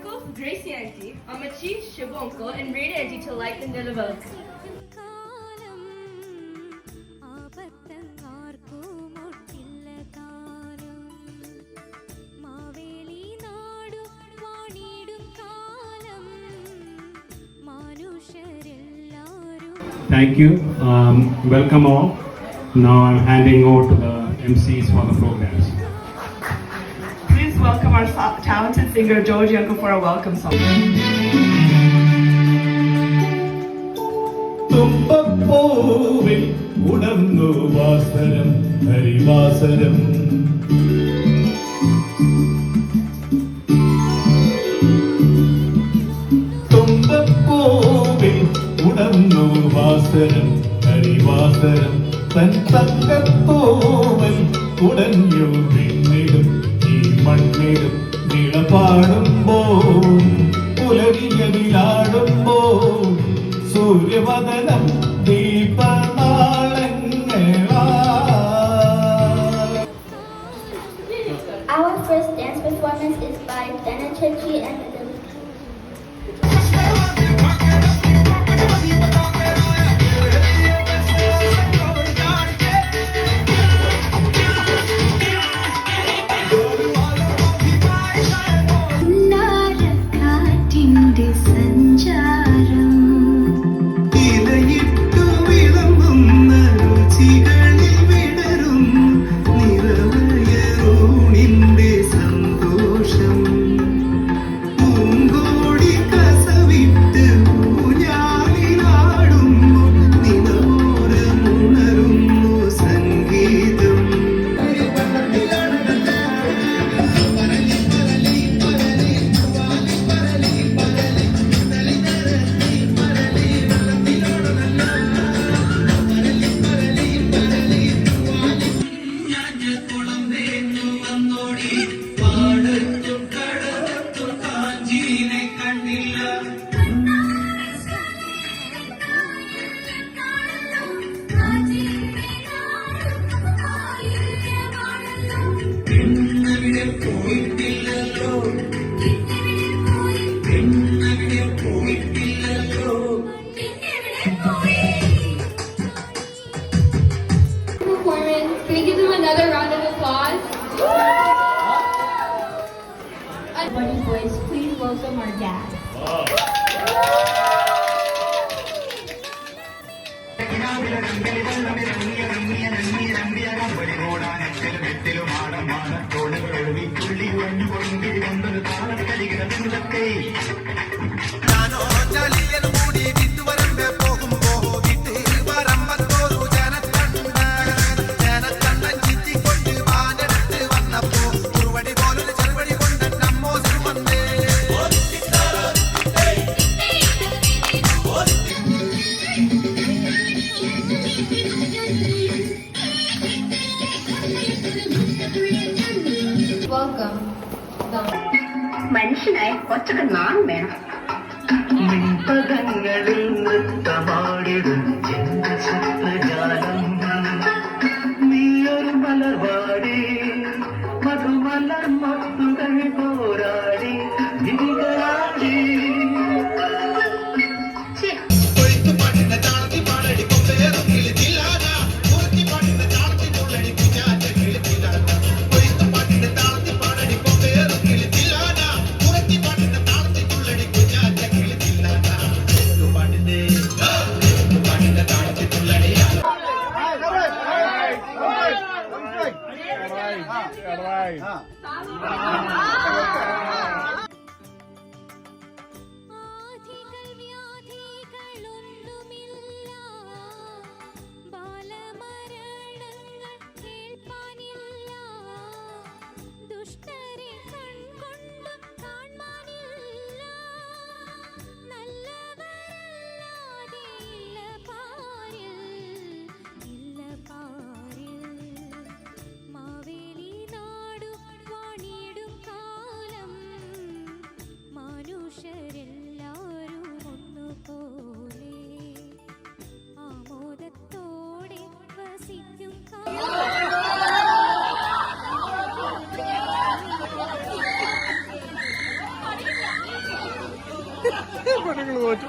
uncle, Gracie auntie, Amachi, Shibu uncle, and Rita auntie to lighten the work. Thank you. Welcome all. Now I'm handing over to the MCs for the programs. Please welcome our talented singer George Uncle for a welcome song. തുമ്പപ്പൂവിൽ ഉണർന്നു വാസരം ഹരിവാസരം തുമ്പപ്പൂവിൽ ഉണർന്നു വാസരം ഹരിവാസരം തൻ തങ്കത്തോവൽ ഉടഞ്ഞു പിന്നിടും ഈ മണ്ണിടും നിളപാടുമ്പോൾ പുലരിയതിലാടുമ്പോൾ സൂര്യവദനം ദീപനാളങ്ങളാ. Our first dance performance is by Dana Chechi and the Buddy Boys, please welcome our dad. Welcome. മനുഷ്യനായ കൊച്ചൊക്കെ നാണം വേണം. പദങ്ങളിൽ നൃത്തമാടിടും ചിന്തജാലം നീയൊരു മലർവാടി മധുമലർ മൊത്തുകൾ പോരാടി വിധികളാടി പെണ്ണുങ്ങൾ തോറ്റു